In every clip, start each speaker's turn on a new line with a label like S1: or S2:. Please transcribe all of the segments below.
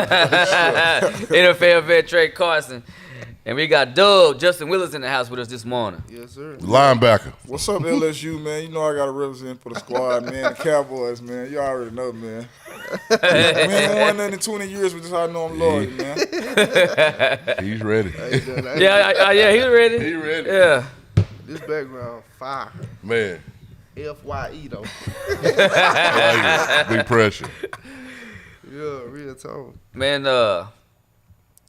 S1: NFL vet Trey Carson. And we got Doug, Justin Willis in the house with us this morning.
S2: Yes, sir.
S3: Linebacker.
S4: What's up, LSU, man? You know I got to represent for the squad, man. The Cowboys, man. You already know, man. We ain't won nothing in 20 years, but just how I know I'm loyal, man.
S3: He's ready.
S1: Yeah, he's ready.
S3: He ready.
S1: Yeah.
S2: This background, fire.
S3: Man.
S2: FYE, though.
S3: I like it. Big pressure.
S2: Yeah, real talk.
S1: Man,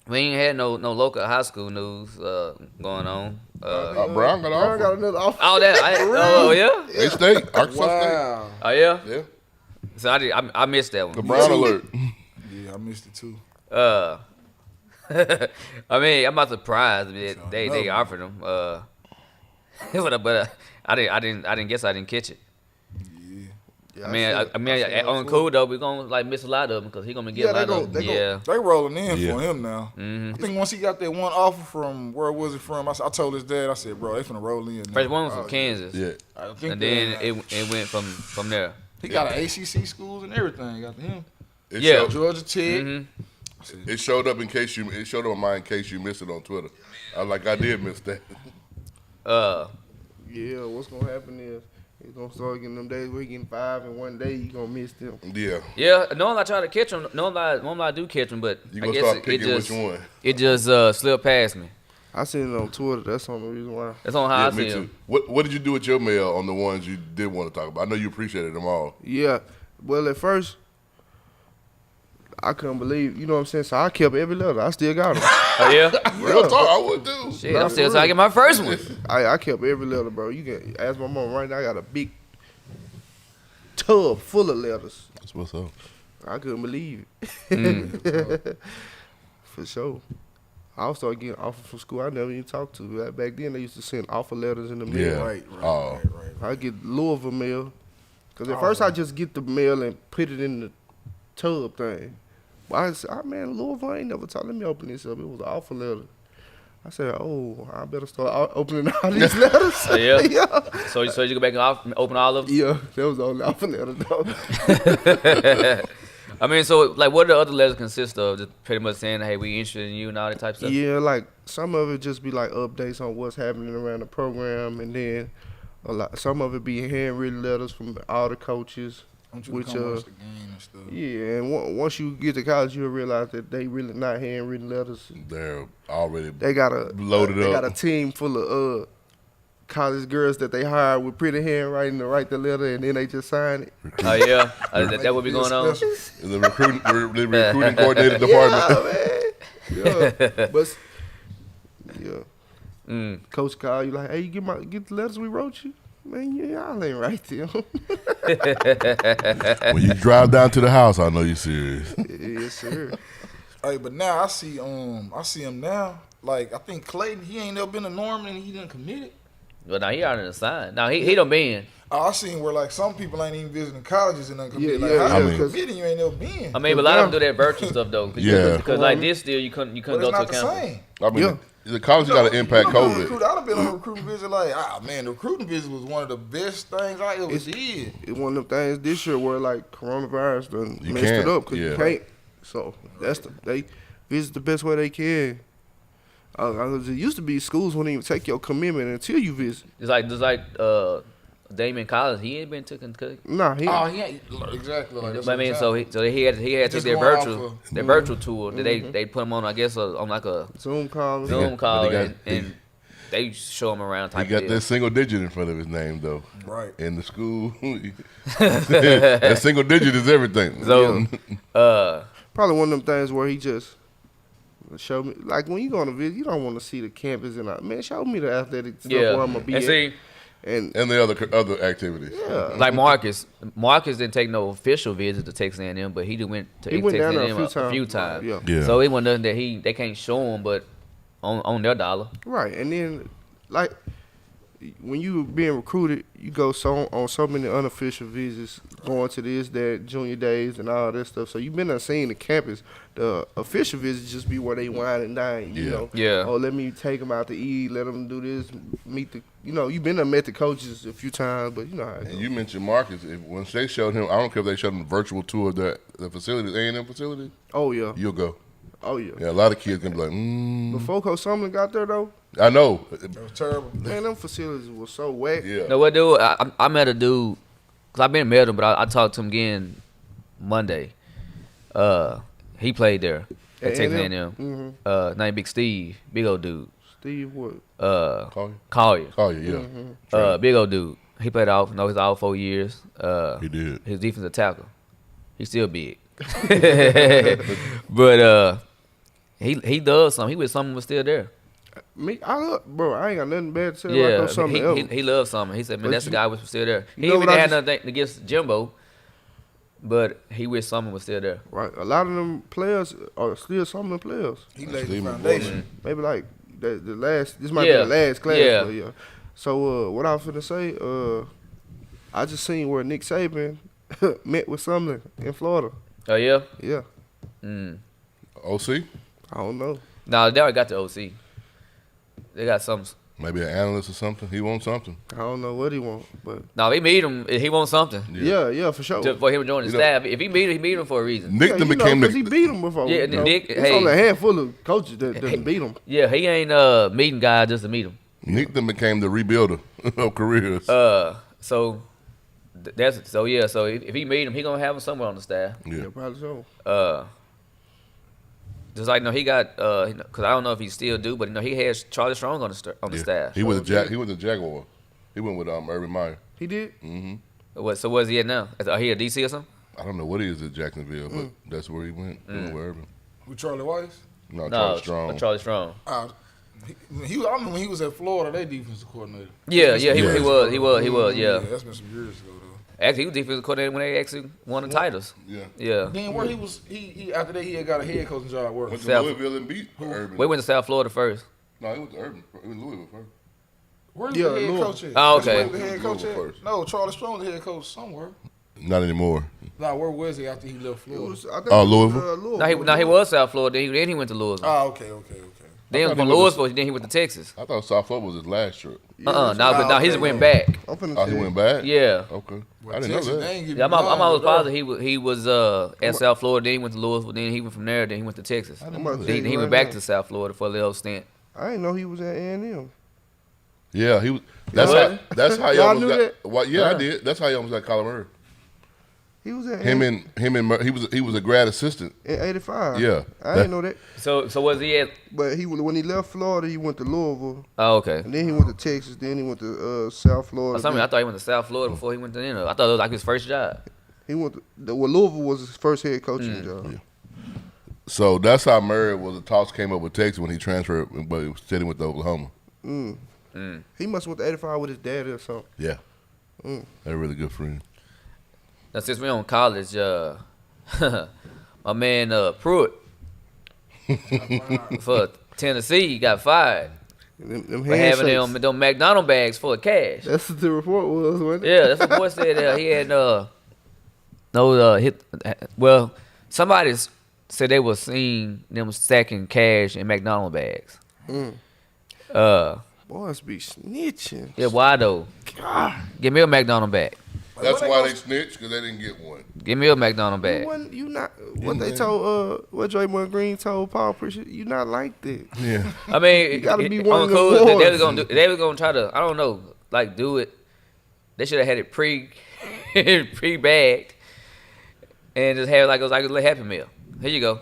S1: we ain't had no local high school news going on.
S3: Brown got
S2: Brown got
S3: off.
S2: another offer.
S1: Oh, oh yeah.
S3: A-State. Arkansas
S2: Wow.
S1: Oh yeah.
S3: State. Yeah.
S1: So I missed that one.
S3: The Brown alert.
S4: Yeah, I missed it, too.
S1: I mean, I'm not surprised that they offered him. But I didn't guess I didn't catch it.
S2: Yeah,
S1: I mean, on cool though, we're gonna like miss a lot of them because he's gonna get a lot of them. Yeah.
S4: They rolling in for him now.
S1: Mm-hmm.
S4: I think once he got that one offer from, where was it from? I told his dad, I said, bro, they finna roll in now.
S1: First one was from Kansas.
S3: Yeah.
S4: I think
S1: And then it went from there.
S4: he got an ACC schools and everything. Got him.
S3: It
S1: Yeah.
S3: showed-
S4: Georgia Tech.
S1: Mm-hmm.
S3: It showed up it showed up on mine in case you missed it on Twitter. I did miss that.
S2: Yeah, what's going to happen is he's going to start getting them days where he getting 5 and one day you going to miss them.
S3: Yeah.
S1: Yeah, normally I try to catch them. Normally I do catch them, but
S3: You
S1: I
S3: gonna
S1: guess
S3: start
S1: it
S3: picking
S1: just
S3: which one.
S1: it just slipped past me.
S2: I seen it on Twitter. That's the only reason why.
S1: That's on how I
S3: Yeah, me
S1: see
S3: too.
S1: them.
S3: What did you do with your mail on the ones you did want to talk about? I know you appreciated them all.
S2: Yeah. Well, at first, I couldn't believe, you know what I'm saying? So I kept every letter. I still got them.
S1: Oh yeah.
S3: Real talk, I would do.
S1: Shit, I'm still trying to get my first one.
S2: I kept every letter, bro. You can ask my mom right now. I got a big tub full of letters.
S3: That's what's up.
S2: I couldn't believe it. For sure. I started getting offers from school I never even talked to. Back then, they used to send offer letters in the mail.
S3: Yeah.
S4: Right.
S3: Oh.
S2: I get Louisville mail. Because at first, I just get the mail and put it in the tub thing. But I said, man, Louisville ain't never talked. Let me open this up. It was an offer letter. I said, oh, I better start opening all these letters.
S1: Oh, yeah?
S2: Yeah.
S1: So you go back and open all of them?
S2: Yeah, that was the only offer letter, though.
S1: I mean, so like, what do the other letters consist of? Just pretty much saying, hey, we interested in you and all that type of stuff.
S2: Yeah, like some of it just be like updates on what's happening around the program, and then some of it be handwritten letters from all the coaches.
S4: Which watch the game and stuff.
S2: Yeah, and once you get to college, you'll realize that they really not handwritten letters.
S3: They're already
S2: They got a
S3: loaded
S2: they
S3: up.
S2: got a team full of college girls that they hired with pretty handwriting to write the letter, and then they just sign it.
S1: Oh yeah, that would be going on.
S3: The recruiting coordinator department.
S2: Yeah, but yeah. Coach call you like, hey, you get the letters we wrote you. Man, y'all ain't right them.
S3: When you drive down to the house, I know you're serious.
S2: Yes, sir.
S4: Hey, but now I see him now. Like, I think Clayton, he ain't never been a Norman and he done committed.
S1: But now he out in the sign. Now he done been.
S4: I seen where like some people ain't even visiting colleges and done committed.
S2: Yeah,
S4: Like,
S2: yeah,
S4: how
S3: yeah,
S4: you
S2: 'cause-
S4: committing? You ain't never been.
S1: I mean, but a lot of them do that virtual stuff though.
S3: Yeah.
S1: Because like this still you couldn't
S4: But
S1: go
S4: it's
S1: to a
S4: not the
S1: campus.
S4: same.
S3: I mean,
S2: Yeah.
S3: the college got to impact COVID.
S4: I done been on a recruiting visit like, man, the recruiting visit was one of the best things I ever did.
S2: It's one of them things this year where like coronavirus done
S3: You
S2: messed it
S3: can't,
S2: up because you
S3: yeah.
S2: can't. So they visit the best way they can. It used to be schools wouldn't even take your commitment until you visit.
S1: Just like Damon Collins, he ain't been to Kentucky.
S2: Nah, he
S4: Oh, he ain't exactly like that's
S1: But I mean,
S4: what I'm
S1: so he had to take
S4: Just
S1: their
S4: going off
S1: virtual
S4: of-
S1: their virtual tour. That they put him on, I guess, on like a
S2: Zoom call.
S1: Zoom call,
S3: but they got-
S1: and they show him around.
S3: He
S1: Type
S3: got
S1: of
S3: that
S1: deal.
S3: single digit in front of his name, though.
S4: Right.
S3: In the school. That single digit is everything.
S1: So,
S2: Probably one of them things where he just showed me. Like when you go on a visit, you don't want to see the campus and man, show me the athletic stuff
S1: yeah,
S2: where I'm gonna be
S1: and
S2: at.
S1: see,
S2: And
S3: And the other activities.
S2: yeah,
S1: like Marcus didn't take no official visit to Texas A&M, but he done went to
S2: He went
S1: Texas
S2: down there
S1: A&M a few times.
S2: Yeah.
S3: Yeah.
S1: So it wasn't nothing that they can't show him, but on their dollar.
S2: right. And then like when you being recruited, you go on so many unofficial visits, going to this, that, junior days, and all that stuff. So you been there seeing the campus. The official visits just be where they wine and dine, you know.
S1: Yeah.
S2: Oh, let me take them out to eat, let them do this, meet the, you know, you been there, met the coaches a few times, but you know how it
S3: And
S2: goes.
S3: you mentioned Marcus. Once they showed him, I don't care if they showed him a virtual tour of the facilities, A&M facility,
S2: Oh, yeah.
S3: you'll go.
S2: Oh, yeah.
S3: Yeah, a lot of kids gonna be like,
S2: Before Coach Sumlin got there, though,
S3: I know.
S4: That was terrible.
S2: man, them facilities was so whack.
S3: Yeah.
S1: No, what dude? I met a dude, cause I've been met him, but I talked to him again Monday. He played there at Texas A&M. Named Big Steve, big old dude.
S2: Steve what?
S1: Collier.
S3: Oh, yeah.
S1: Big old dude. He played his all 4 years.
S3: He did.
S1: His defensive tackle. He's still big. But he does something. He wish someone was still there.
S2: Me, I ain't got nothing bad to say about Coach Sumlin.
S1: he loves something. He said, man,
S2: But
S1: that's the
S2: you-
S1: guy was still there. He
S2: know
S1: even
S2: what I
S1: had
S2: just-
S1: nothing against Jimbo, but he wish someone was still there.
S2: Right, a lot of them players are still Sumlin players.
S4: He laid the
S3: Steve
S4: foundation.
S2: Maybe like the last. This might be
S1: Yeah.
S2: the last class.
S1: Yeah.
S2: But yeah. So what I was finna say, I just seen where Nick Saban met with Sumlin in Florida.
S1: Oh yeah.
S2: Yeah,
S3: OC?
S2: I don't know.
S1: No, they already got the OC. They got some.
S3: Maybe an analyst or something. He wants something.
S2: I don't know what he want, but
S1: No, he meet him. He wants something
S2: yeah, for sure.
S1: for him to join the
S3: You know-
S1: staff. If he meet him, he meet him for a reason.
S3: Nick
S2: Yeah,
S3: then
S2: you know,
S3: became
S2: 'cause he
S3: the
S2: beat him before.
S1: Yeah,
S2: you know.
S1: Nick-
S2: It's
S1: hey.
S2: only a handful of coaches that doesn't beat him.
S1: Yeah, he ain't meeting guy just to meet him.
S3: Nick then became the rebuilder of careers.
S1: So So if he meet him, he gonna have him somewhere on the staff.
S3: yeah.
S2: Yeah, probably so.
S1: Just like he got because I don't know if he still do, but he has Charlie Strong on the
S3: Yeah.
S1: staff.
S3: He was he was a Jaguar. He went with Urban Meyer.
S2: He did.
S1: So where's he at now? Are he a DC or something?
S3: I don't know what he is at Jacksonville, but that's where he went. He went with Urban.
S4: With Charlie Weiss?
S3: No,
S1: No,
S3: Charlie Strong.
S1: Charlie Strong.
S4: I remember when he was at Florida, they defensive coordinator.
S1: Yeah,
S4: That's
S1: he
S4: been some
S1: was.
S4: years
S1: Yeah.
S4: ago. That's been some years ago though.
S1: Actually, he was defensive coordinator when they actually won the titles.
S3: Yeah.
S1: Yeah.
S4: Then where he was, he after that he had got a head coaching job where?
S3: Went to
S1: South-
S3: Louisville and beat Urban.
S1: We went to South Florida first.
S3: No, he went to Urban. He went to Louisville first.
S4: Where
S2: Yeah,
S4: the head
S2: Louisville.
S4: coach at?
S1: Oh,
S4: That's
S1: okay.
S4: where the head coach
S3: Louisville
S4: at?
S3: first.
S4: No, Charlie Strong the head coach somewhere.
S3: Not anymore.
S4: Nah, where was he after he left
S2: It
S4: Florida?
S2: was, I think
S3: Oh,
S2: it was,
S3: Louisville?
S1: No, he was South Florida. Then he went to Louisville.
S4: Okay.
S1: Then
S3: thought
S1: from
S3: he was-
S1: Louisville, then he went to Texas.
S3: I thought South Florida was his last trip.
S1: No, but he just went back.
S2: I'm finna
S3: Oh, he
S2: tell
S3: went
S2: you.
S3: back?
S1: Yeah.
S3: Okay.
S4: Well,
S3: I didn't
S4: Texas,
S3: know
S4: they
S3: that.
S4: ain't give
S1: Yeah,
S4: him
S1: I'm
S4: none
S1: always
S4: over there.
S1: positive he was at South Florida. Then he went to Louisville. Then he went from there. Then he went to Texas.
S2: I'm about to tell
S1: Then
S2: you
S1: he
S2: right
S1: went back
S2: now.
S1: to South Florida for a little stint.
S2: I didn't know he was at A&M.
S3: Yeah, he was. That's
S1: What?
S3: how. That's how
S2: Y'all
S3: y'all almost
S2: knew
S3: got.
S2: that?
S3: Well, yeah, I did. That's how you almost got Kyler Murray.
S2: He was at
S3: Him
S2: A&M
S3: and Murray, he was a grad assistant.
S2: in '85.
S3: Yeah.
S2: I didn't know that.
S1: So was he at?
S2: But when he left Florida, he went to Louisville,
S1: Oh, okay.
S2: and then he went to Texas. Then he went to South Florida.
S1: I thought he went to South Florida before he went to I thought it was like his first job.
S2: He went to Louisville was his first head coaching job.
S3: So that's how Murray was. The talks came up with Texas when he transferred, but he said he went to Oklahoma.
S2: He must have went to '85 with his dad or something.
S3: Yeah, they're really good friends.
S1: Now since we're on college, my man Pruitt for Tennessee got fired
S2: Them
S1: for having
S2: handshakes.
S1: them McDonald bags full of cash.
S2: That's what the report was, wasn't it?
S1: Yeah, that's what boy said. He had well, somebody said they was seeing them stacking cash in McDonald bags.
S2: Boys be snitching.
S1: Yeah, why though? Give me a McDonald bag.
S3: That's why they snitched, because they didn't get one.
S1: Give me a McDonald bag.
S2: You not what they told what Draymond Green told Paul Pritchard. You not like that.
S3: Yeah.
S1: I mean,
S2: You gotta be
S1: on
S2: one of
S1: the
S2: them
S1: cool,
S2: ones.
S1: they was gonna try to, I don't know, like do it. They should have had it pre-bagged and just have it like it was like a little Happy Meal. Here you go.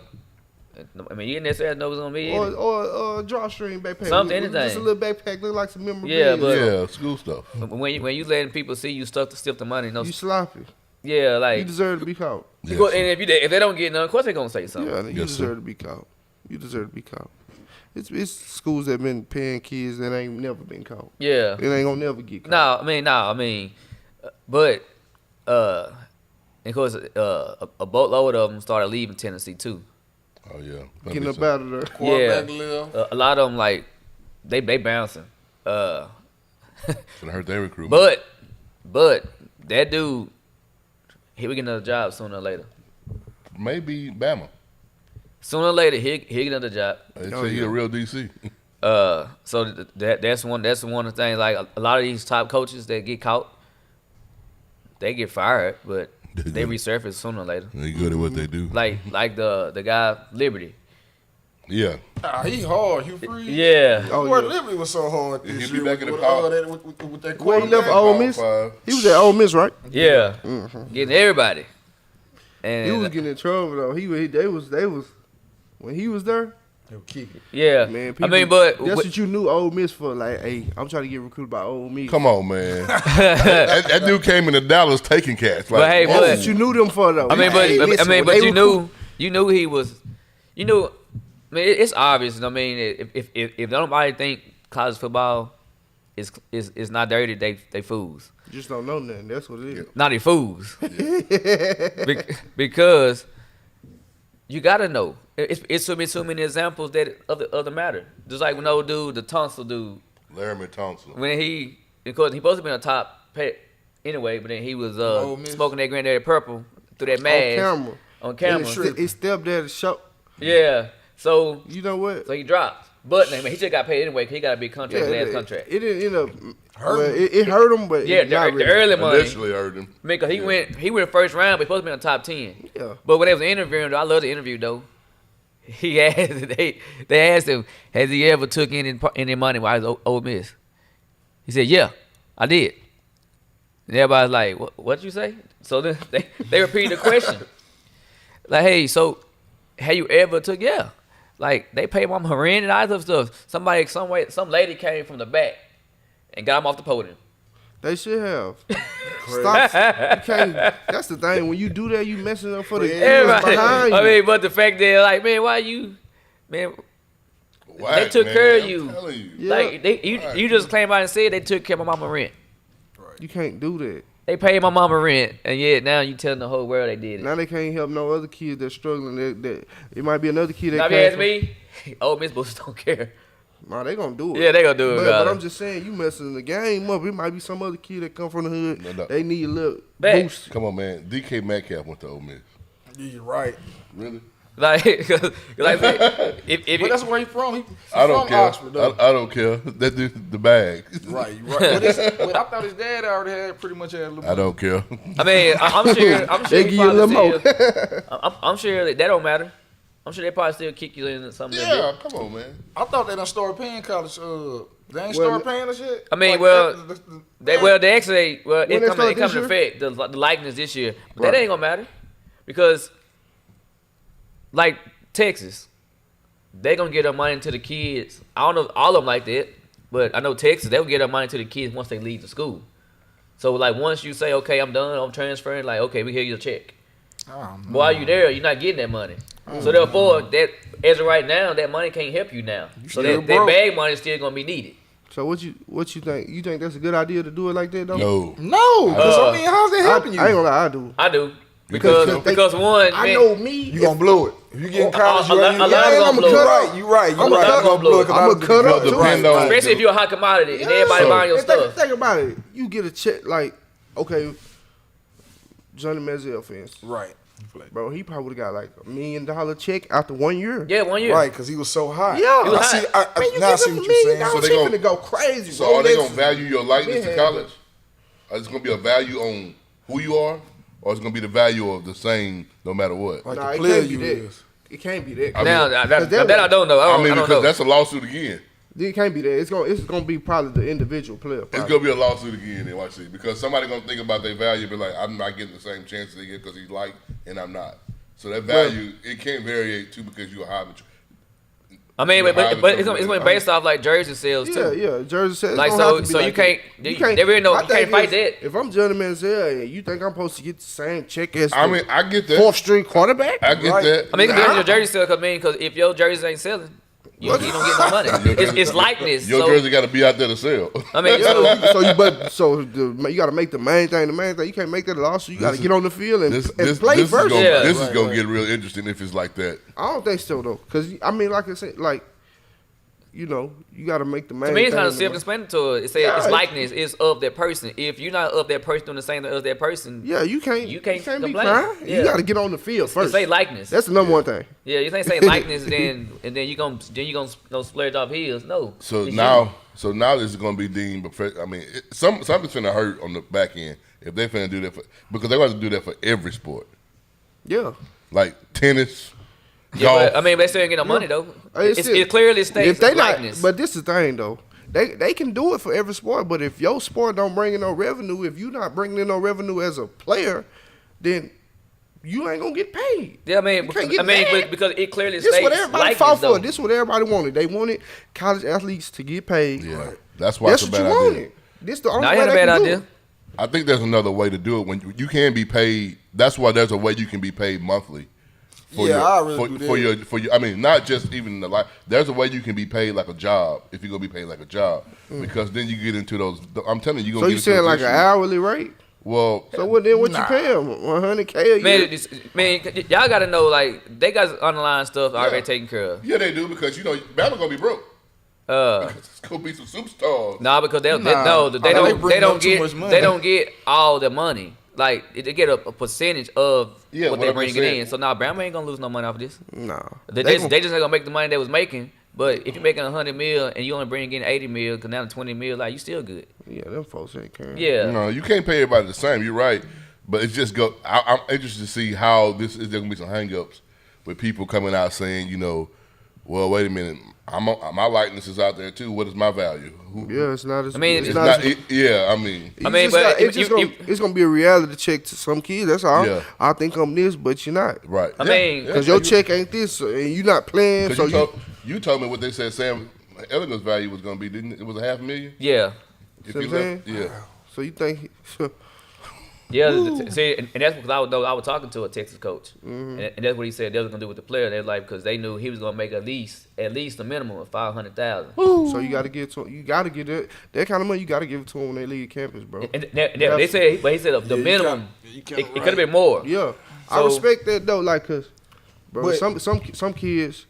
S1: I mean, you didn't necessarily know it was gonna be in it.
S2: Or drawstring backpack.
S1: Something,
S2: Just
S1: anything.
S2: a little backpack look like some memorabilia.
S1: Yeah, but-
S3: Yeah, school stuff.
S1: When you letting people see you stuff to steal the money, no,
S2: you sloppy.
S1: yeah,
S2: You
S1: like
S2: deserve to be caught.
S1: you go,
S3: Yeah,
S1: and if they don't get none, of course they gonna say something.
S2: Yeah, you
S3: Yes, sir.
S2: deserve to be caught. You deserve to be caught. It's schools that been paying kids that ain't never been caught.
S1: Yeah.
S2: It ain't gonna never get caught.
S1: But of course, a boatload of them started leaving Tennessee too.
S3: Oh, yeah. That'd
S2: Getting
S3: be
S2: up
S3: some-
S2: out of there.
S4: Quarterback live.
S1: A lot of them like they bouncing.
S3: Gonna hurt their recruitment.
S1: But that dude, he will get another job sooner or later.
S3: Maybe Bama.
S1: Sooner or later, he'll get another job.
S3: They say he a real DC.
S1: So that's one of the things. Like a lot of these top coaches that get caught, they get fired, but they resurface sooner or later.
S3: They good at what they do.
S1: Like the guy Liberty.
S3: Yeah.
S4: He hard. Hugh Freeze.
S1: Yeah.
S2: Oh,
S4: Boy,
S2: yeah.
S4: Liberty was so hard
S3: He'll
S4: this
S3: be
S4: year
S3: back in the
S4: with
S3: power.
S4: with that
S2: Where he left
S4: quarterback.
S2: Ole Miss?
S3: Power 5.
S2: He was at Ole Miss, right?
S1: Yeah. Getting everybody. And
S2: He was getting in trouble though. They was when he was there.
S4: He'll kick it.
S1: yeah.
S2: Man,
S1: I mean, but
S2: that's what you knew Ole Miss for. Like, hey, I'm trying to get recruited by Ole Miss.
S3: Come on, man. that dude came into Dallas taking cats. Like,
S1: But hey,
S3: whoa.
S2: That's what you knew them for though.
S1: I mean, but
S2: Hey, listen, when
S1: but
S2: they
S1: you
S2: recruit-
S1: knew he was, I mean, it's obvious. I mean, if nobody think college football is not dirty, they fools.
S2: You just don't know nothing. That's what it is.
S1: Not they fools. Because you gotta know. It's so many examples that of the matter. Just like when old dude, the tonsil dude,
S3: Laramie Thompson.
S1: when because he supposed to be a top pet anyway, but then he was
S4: Ole Miss.
S1: smoking that granddaddy purple through that mask on camera.
S2: His stepdad to show.
S1: Yeah. So
S2: You know what?
S1: he dropped. But I mean, he just got paid anyway. 'Cause he got a big contract, last contract.
S2: It didn't end up. Well, it hurt him, but
S1: Yeah,
S2: not
S1: the
S2: really.
S1: early money.
S3: Initially hurt him.
S1: I mean, 'cause he went first round, but he supposed to be in the top 10.
S2: Yeah.
S1: But when they was interviewing, though, I love the interview though. He asked they asked him, has he ever took any money while he was Ole Miss? He said, yeah, I did. And everybody's like, what you say? So then they repeated the question. Like, hey, so have you ever took? Yeah. Like, they paid my rent and all that stuff. Some lady came from the back and got him off the podium.
S2: They should have. Stop. You can't. That's the thing. When you do that, you messing up for the kids
S1: Everybody.
S2: behind you.
S1: I mean, but the fact that, like, man, why you, man,
S3: Whack,
S1: took
S3: man.
S1: care of
S3: I'm
S1: you.
S3: telling you.
S2: Yeah.
S1: like, you just came out and said they took care of my mama rent.
S2: You can't do that.
S1: They paid my mama rent, and yet now you telling the whole world they did it.
S2: Now they can't help no other kids that's struggling. That it might be another kid that
S1: Now, if you
S2: came
S1: ask me, Ole Miss boosters don't care.
S2: Nah, they gonna do it.
S1: Yeah, they gonna do it.
S2: But
S1: regardless.
S2: I'm just saying, you messing the game up. It might be some other kid that come from the hood.
S3: No.
S2: They need a little
S1: Back.
S2: boost.
S3: Come on, man. DK Metcalf went to Ole Miss.
S4: Yeah, you're right.
S3: Really?
S1: like, if
S4: But that's where he's from. He's
S3: I don't
S4: from
S3: care.
S4: Oxford, though.
S3: I don't care. That dude, the bag.
S4: Right, you're right. But I thought his dad already had pretty much had a little.
S3: I don't care.
S1: I mean, I'm sure.
S2: They
S1: he
S2: give you a little
S1: probably
S2: more.
S1: still- I'm sure that don't matter. I'm sure they probably still kick you in something.
S3: Yeah, come on, man.
S4: I thought they done started paying college. They ain't
S2: Well,
S4: started paying the shit.
S1: I mean,
S4: Like,
S1: well,
S4: that-
S1: They actually
S2: When they
S1: it
S2: start
S1: come
S2: this
S1: into
S2: year?
S1: effect the likeness this year, but
S2: Right.
S1: that ain't gonna matter because like Texas, they gonna get their money to the kids. I don't know if all of them like that, but I know Texas they will get their money to the kids once they leave the school. So like once you say okay, I'm done, I'm transferring. Like okay, we hear your check.
S4: Oh, no.
S1: While you there, you're not getting that money. So therefore, that as of right now, that money can't help you now. So
S4: still
S1: that
S4: broke.
S1: bag money is still gonna be needed.
S2: So what you think? You think that's a good idea to do it like that though?
S3: No.
S4: No, because I mean, how's that
S2: I,
S4: helping you?
S2: I ain't gonna lie, I do.
S1: I do
S3: think
S1: because
S3: so?
S1: because one,
S2: I
S1: man,
S2: know me.
S4: You gonna blow it. If you get in college,
S1: a
S4: you
S1: lot-
S4: ain't.
S1: a lot
S4: Yeah,
S1: of them
S4: I'm
S1: blow
S4: you
S1: it.
S4: right. You right. You
S2: I'm a
S4: right.
S2: cut-
S4: I'm gonna blow it. 'cause
S2: I'm
S4: I
S2: a
S4: was-
S2: cut up.
S3: Depend
S2: Right.
S3: on-
S1: especially if you're a hot commodity and everybody
S3: So-
S1: buying your
S2: And
S1: stuff.
S2: think about it. You get a check like, okay, Johnny Manziel, for instance.
S4: Right.
S2: Bro, he probably got like $1 million check after 1 year.
S1: Yeah, 1 year.
S4: Right, because he was so hot.
S2: Yeah. He was
S4: I see.
S1: hot.
S2: Man, you
S4: Now I
S2: give
S4: see
S2: him
S4: what
S2: $1
S4: you're saying.
S2: million,
S3: So they
S2: he
S3: gonna-
S2: finna go crazy.
S3: So are they
S2: Rolex-
S3: gonna value your likeness to
S2: Yeah.
S3: college? Or is it gonna be a value on who you are, or is it gonna be the value of the same no matter what?
S4: Like
S2: Nah,
S4: the
S2: it
S4: player
S2: can't be
S4: you
S2: that.
S4: is.
S2: It can't be that.
S3: I
S1: Now
S3: mean-
S1: that I don't know. I
S3: I
S1: don't,
S3: mean,
S1: I don't
S3: because
S1: know.
S3: that's a lawsuit again.
S2: It can't be that. It's gonna be probably the individual player.
S3: It's
S2: probably.
S3: gonna be a lawsuit again. Then watch this, because somebody gonna think about their value, and be like, I'm not getting the same chance they get because he's like, and I'm not. So that value, it can't vary too because you're a high.
S1: I mean,
S3: You're
S1: but
S3: highly
S1: it's gonna be based off like jersey sales
S2: Yeah,
S1: too.
S2: yeah. Jersey says
S1: Like,
S2: it's gonna
S1: so-
S2: have to be
S1: so you
S2: like
S1: can't-
S2: that.
S1: there really no-
S2: my
S1: you can't
S2: thing
S1: fight
S2: is,
S1: that.
S2: If I'm Johnny Manziel and you think I'm supposed to get the same check as
S3: I
S2: the
S3: mean, I get that.
S2: fourth string quarterback,
S3: I get
S4: Right.
S3: that.
S1: I mean, it can be on your jersey sale because if your jerseys ain't selling, you don't get no money. It's likeness.
S3: Your
S1: So
S3: jersey got to be out there to sell.
S1: I mean,
S2: you got to make the main thing the main thing. You can't make that a lawsuit. You got to
S3: This
S2: get on the field and,
S3: This
S2: play
S3: is
S2: first.
S3: gonna,
S1: Yeah.
S3: this is
S4: Right,
S3: gonna get real interesting if it's like that.
S2: I don't think so though, because I mean, like I said, like you know, you got to make the main
S1: To me, it's
S2: thing
S1: kind of
S2: the-
S1: self-explanatory. It says
S2: Yeah,
S1: it's
S2: it's-
S1: likeness. It's of that person. If you're not of that person doing the same thing as that person,
S2: Yeah, you can't
S1: You
S2: be
S1: can't complain.
S2: crying.
S1: Yeah.
S2: You got to get on the field
S1: you
S2: first.
S1: say likeness.
S2: That's the number one thing.
S1: Yeah, you can't say likeness and then you gonna splurge off his. No.
S3: So
S1: It's
S3: now this is gonna be deemed. I mean, something's finna hurt on the back end if they finna do that because they're going to do that for every sport,
S2: Yeah.
S3: like tennis,
S1: you.
S3: golf.
S1: Yeah, but, I mean, they still ain't get no money though.
S2: It's still-
S1: It clearly states
S2: If they
S1: likeness.
S2: not, but this is the thing though. They can do it for every sport, but if your sport don't bring in no revenue, if you not bringing in no revenue as a player, then you ain't gonna get paid.
S1: yeah, I mean,
S2: You can't get
S1: but
S2: mad.
S1: because it clearly
S2: This
S1: states
S2: what everybody
S1: likeness
S2: fought
S1: though.
S2: for. This what everybody wanted. They wanted college athletes to get paid.
S3: Yeah, that's why
S2: That's
S3: it's
S2: what
S3: a
S2: you
S3: bad idea.
S2: wanted. This the only
S1: Now,
S2: way
S1: ain't a
S2: they
S1: bad
S2: can do
S1: idea.
S2: it.
S3: I think there's another way to do it when you can be paid. That's why there's a way you can be paid monthly.
S4: Yeah, I really do that.
S3: For your. I mean, not just even the life. There's a way you can be paid like a job if you're gonna be paid like a job because then you get into those. I'm telling you, you're
S2: So
S3: gonna
S2: you
S3: get
S2: saying
S3: into
S2: like
S3: those
S2: an
S3: issues.
S2: hourly rate?
S3: Well,
S2: So what then? What
S4: Nah.
S2: you pay them? 100K a year?
S1: Man, y'all got to know like they got underlying stuff already taken care of.
S3: yeah, they do because Bama gonna be broke. It's gonna be some superstars.
S1: Nah, because they
S4: Nah.
S1: don't
S4: They bring up too
S1: get
S4: much money.
S1: they don't get all the money. Like they get a percentage of
S3: Yeah,
S1: what they
S3: whatever
S1: bring it
S3: percent.
S1: in. So now Bama ain't gonna lose no money off of this.
S2: Nah.
S1: They just ain't gonna make the money they was making. But if you're making 100 mil and you only bring in 80 mil, because now the 20 mil, like you still good.
S2: Yeah, them folks ain't caring.
S1: Yeah.
S3: No, you can't pay everybody the same. You're right, but it's just go. I'm interested to see how this is. There gonna be some hangups with people coming out saying, well, wait a minute, my likeness is out there too. What is my value?
S2: Yeah, it's not as.
S1: I mean,
S3: It's not. Yeah, I mean,
S1: I mean, but
S2: it's gonna be a reality check to some kids. That's all.
S3: Yeah.
S2: I think I'm this, but you're not.
S3: right.
S1: I mean,
S2: Because your check ain't this, and you're not playing. So
S3: Because you told me what they said Sam Ellinger's value was going to be, didn't it? It was $500,000.
S1: yeah.
S3: If
S2: See
S3: you
S2: what I'm
S3: left, yeah.
S2: So you think?
S1: Yeah, see, and that's because I was talking to a Texas coach, and that's what he said they was gonna do with the player. They like because they knew he was gonna make at least a minimum of $500,000.
S2: So you got to get to. You got to get that kind of money. You got to give it to them when they leave campus, bro.
S1: And they said, but he said the
S4: you
S1: minimum.
S4: can't-
S1: It could have been more.
S2: Yeah, I
S1: So-
S2: respect that though. Like, cause, bro,
S4: But-
S2: some kids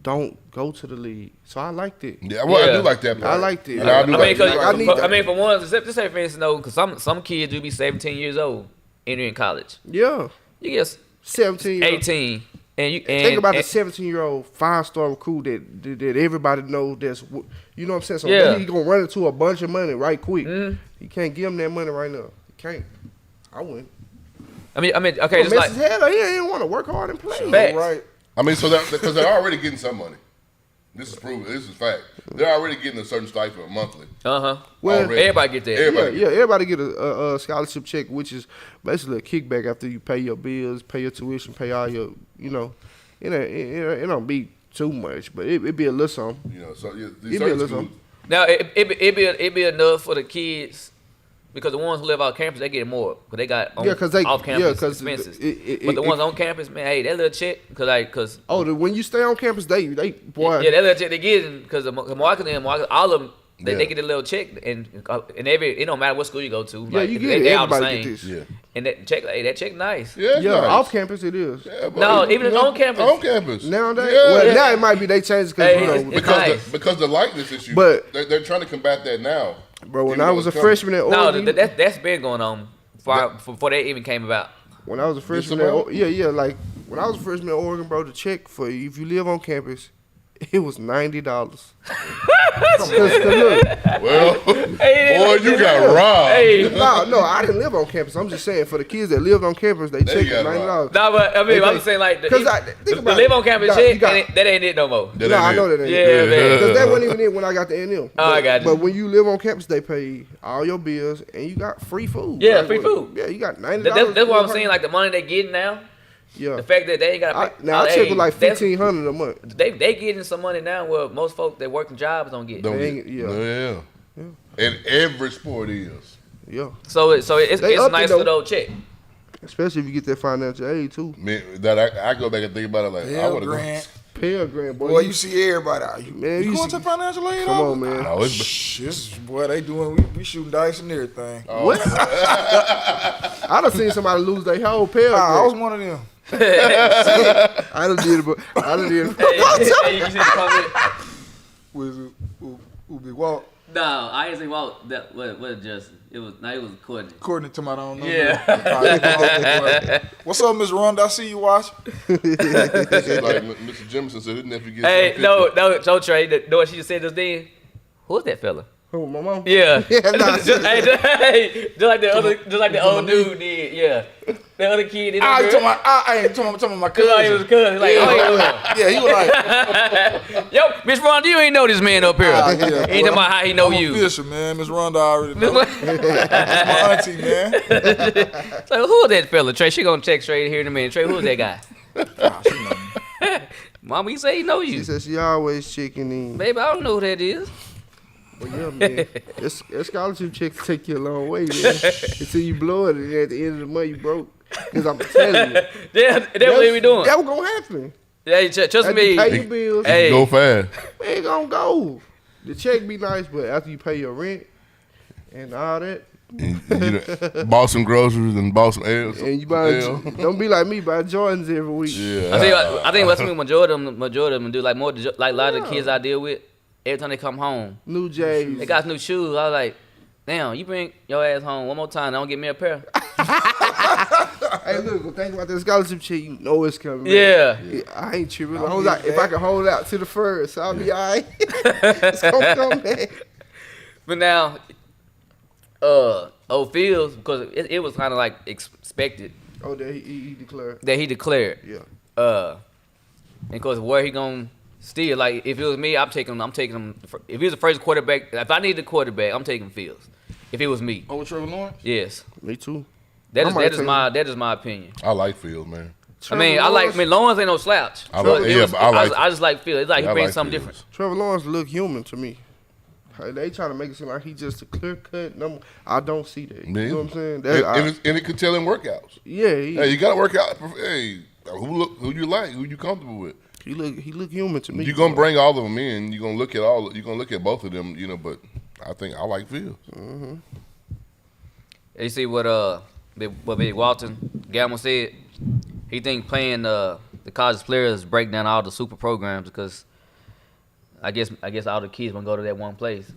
S2: don't go to the league, so I liked it.
S3: Yeah, well, I
S1: Yeah.
S3: do like that part.
S2: I liked it.
S3: And I do
S1: I
S3: like
S1: mean, cause,
S3: that.
S2: I need that.
S1: I mean, for one, just say for instance, though, because some kids do be 17 years old entering college.
S2: Yeah,
S1: You get
S2: 17.
S1: 18, and you and,
S2: Think about the
S1: and,
S2: 17-year-old 5-star recruit that everybody knows. You know what I'm saying? So
S1: Yeah.
S2: he gonna run into a bunch of money right quick.
S1: Mhm.
S2: You can't give him that money right now. You can't. I wouldn't.
S1: I mean, okay,
S2: Well,
S1: just like
S2: his head up. He ain't want to work hard and play.
S1: Facts.
S4: Right.
S3: I mean, so that because they're already getting some money. This is proven. This is fact. They're already getting a certain stipend monthly.
S1: Well,
S3: Already.
S1: everybody get that.
S3: Everybody.
S2: Yeah, everybody get a scholarship check, which is basically a kickback after you pay your bills, pay your tuition, pay all your, it don't be too much, but it be a little something.
S3: So yeah,
S2: be
S3: these
S2: a
S3: certain
S2: little
S3: schools.
S1: Now it be enough for the kids because the ones who live off campus they get more because they got
S2: Yeah, 'cause they-
S1: off campus
S2: yeah, 'cause
S1: expenses.
S2: it-
S1: But the ones on campus, man, hey, that little check because
S2: When you stay on campus, they boy.
S1: yeah, that little check they get because the marketing, all of them. They
S3: Yeah.
S1: get a little check and it don't matter what school you go to.
S2: Yeah,
S1: like,
S2: you
S1: they,
S2: get it.
S1: they all the
S2: Everybody
S1: same.
S2: get this.
S3: Yeah.
S1: And that check nice.
S3: Yeah, it's
S2: Yeah,
S3: nice.
S2: off campus it is.
S3: Yeah, but
S1: No,
S3: it-
S1: even on campus.
S3: On campus.
S2: Nowadays,
S3: Yeah.
S2: well,
S1: Yeah.
S2: now it might be they changed
S1: Hey,
S2: because
S1: it's
S3: because
S1: nice.
S3: because the likeness issue.
S2: But-
S3: they're trying to combat that now.
S2: bro, when
S3: Even
S2: I
S3: though
S2: was a
S3: it's coming.
S2: freshman at
S1: No,
S2: Oregon,
S1: that's been going on before they even came about.
S2: when I was a freshman
S3: about?
S2: at like when I was a freshman at Oregon, bro, the check for if you live on campus, it was $90. Look,
S3: Well,
S1: Hey,
S3: boy, you got robbed.
S1: Hey,
S2: no, I didn't live on campus. I'm just saying for the kids that lived on campus, they check
S3: got
S2: $90.
S1: no, but I mean,
S2: They
S1: I'm
S2: take-
S1: saying like
S2: 'cause
S1: the
S2: think about
S1: live
S2: it.
S1: on campus
S2: You
S1: shit,
S2: got-
S1: that ain't it no more.
S3: That
S2: No, I
S3: ain't
S2: know
S3: it.
S2: that ain't.
S1: Yeah, man.
S2: Because that wasn't even it when I got the NM.
S1: Oh, I got you.
S2: But when you live on campus, they pay all your bills and you got free food.
S1: Yeah,
S2: Like,
S1: free
S2: what-
S1: food.
S2: Yeah, you got $90.
S1: That's what I'm saying. Like the money they getting now,
S2: Yeah.
S1: the fact that they ain't got to pay.
S2: Now I check with like $1,500 a month.
S1: They getting some money now where most folks that working jobs don't get.
S3: Don't
S2: They
S3: get,
S2: ain't- yeah.
S3: yeah. And every sport is.
S2: Yeah.
S1: So it's
S2: They
S1: it's
S2: up it,
S1: nice
S2: though.
S1: little check.
S2: Especially if you get that financial aid too.
S3: Man, that I go back and think about it like I
S4: Hell,
S3: would have
S4: Grant.
S2: Pell Grant, boy.
S4: Boy, you see everybody out.
S2: Man,
S4: you
S2: you
S4: going
S2: see-
S4: to financial aid?
S2: Come
S4: office?
S2: on, man.
S3: No, it's
S4: Shit, boy, they doing. We shooting dice and everything.
S2: What? I done seen somebody lose their whole Pell
S4: I was
S2: Grant.
S4: one of them.
S2: I done did it, but I done did it.
S1: Hey, you see the comment?
S4: Was Big Walt?
S1: No, I didn't say Walt. That what Justin? It was Courtney.
S4: Courtney to my own number.
S1: Yeah.
S4: What's up, Miss Rhonda? I see you watching.
S3: Like Mr. Jimerson said, his nephew gets
S1: Hey,
S3: some picture.
S1: no, Trey. Know what she just said just then? Who's that fella?
S2: Who, my mom?
S1: Yeah.
S2: Yeah, nah.
S1: just like the old dude did. Yeah. The other kid.
S4: I ain't talking about my
S1: Cause he was
S4: cousin.
S1: Like,
S4: Yeah, he was like,
S1: yo, Miss Ron, you ain't know this man up here.
S4: yeah,
S1: He ain't talking about how he know
S4: I'm
S1: you.
S4: official, man. Miss Rhonda already know. That's my auntie, man.
S1: So who is that fella, Trey? She gonna check straight here in a minute. Trey, who's that guy?
S4: She know me.
S1: Mama, you say he know
S2: She
S1: you.
S2: said she always checking in.
S1: Baby, I don't know who that is.
S2: But yeah, man, that scholarship check take you a long way, man. Until you blow it, and at the end of the month you broke. Cause I'm telling you,
S1: That's what we doing.
S2: that was gonna happen.
S1: Hey, trust
S2: After
S1: me.
S2: you pay your bills,
S1: Hey.
S3: Go fast.
S2: it ain't gonna go. The check be nice, but after you pay your rent and all that,
S3: And you done bought some groceries and bought some L's.
S2: and you buy, don't be like me, buy Jordans every week.
S3: Yeah.
S1: I think what's majority of them do like more like a lot of the kids I deal with. Every time they come home,
S2: New J's.
S1: they got new shoes. I was like, damn, you bring your ass home one more time, don't get me a pair.
S2: Hey, look, think about that scholarship check. You know it's coming. man.
S1: Yeah.
S2: I ain't tripping. As long as if I can hold out to the first, I'll be all right. It's gonna come back.
S1: But now, Fields, because it was kind of like expected
S2: Oh, that he declared.
S1: that he declared.
S2: Yeah.
S1: And of course, where he gonna steal? Like, if it was me, I'm taking him. If he was the first quarterback, if I needed a quarterback, I'm taking Fields. If it was me,
S4: Oh, with Trevor Lawrence?
S1: yes.
S2: Me too.
S1: That
S2: I might take
S1: is my opinion.
S3: I like Fields, man.
S1: Lawrence ain't no slouch.
S3: I
S1: But
S3: like-
S1: it
S3: yeah,
S1: was-
S3: but I like-
S1: I just like Fields. It's like
S3: I
S1: he brings
S3: like
S1: something
S3: Fields.
S1: different.
S2: Trevor Lawrence look human to me. Hey, they trying to make it seem like he just a clear cut number. I don't see that. You know what I'm saying?
S3: And it could tell in workouts.
S2: Yeah,
S3: Hey, you gotta work out. Hey, who you like, who you comfortable with.
S2: he look human to me.
S3: You're gonna bring all of them in. You're gonna look at both of them. But I think I like Fields.
S1: You see what Big Walton Gamble said? He think playing the college players break down all the super programs because I guess all the kids gonna go to that one place.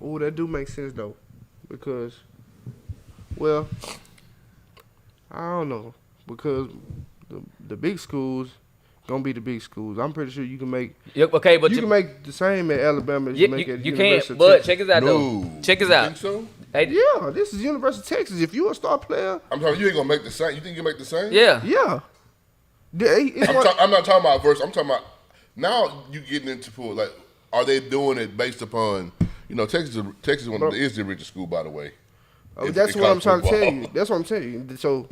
S2: Oh, that do make sense though, because, well, I don't know, because the big schools gonna be the big schools. I'm pretty sure you can make
S1: Okay, but
S2: you can make the same at Alabama as you make at
S1: you
S2: University
S1: can't.
S2: of
S1: But
S2: Texas.
S1: check this out though.
S3: No.
S1: Check this
S3: You
S1: out.
S3: think so?
S1: Hey,
S2: Yeah, this is University of Texas. If you a star player,
S3: I'm talking. You ain't gonna make the same. You think you make the same?
S1: yeah.
S2: yeah. It's what-
S3: I'm not talking about first. I'm talking about now. You getting into pool like, are they doing it based upon Texas? Texas is the richest school, by the way.
S2: Oh,
S3: in
S2: that's what I'm
S3: college
S2: trying to tell
S3: football.
S2: you. That's what I'm telling you. So,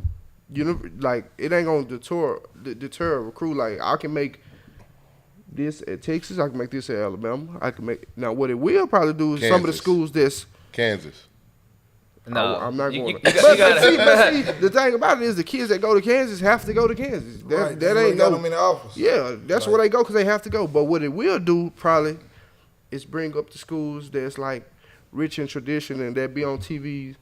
S2: like, it ain't gonna deter a recruit. Like, I can make this at Texas. I can make this at Alabama. I can make now. What it will probably do is some of the
S3: Kansas.
S2: schools that's.
S3: Kansas.
S1: No,
S2: I'm not going.
S1: You
S2: But see, the thing about it is the kids that go to Kansas have to go to Kansas. That ain't
S4: got
S2: no.
S4: them in the office.
S2: Yeah, that's where they go because they have to go. But what it will do probably is bring up the schools that's like rich in tradition and that be on TVs.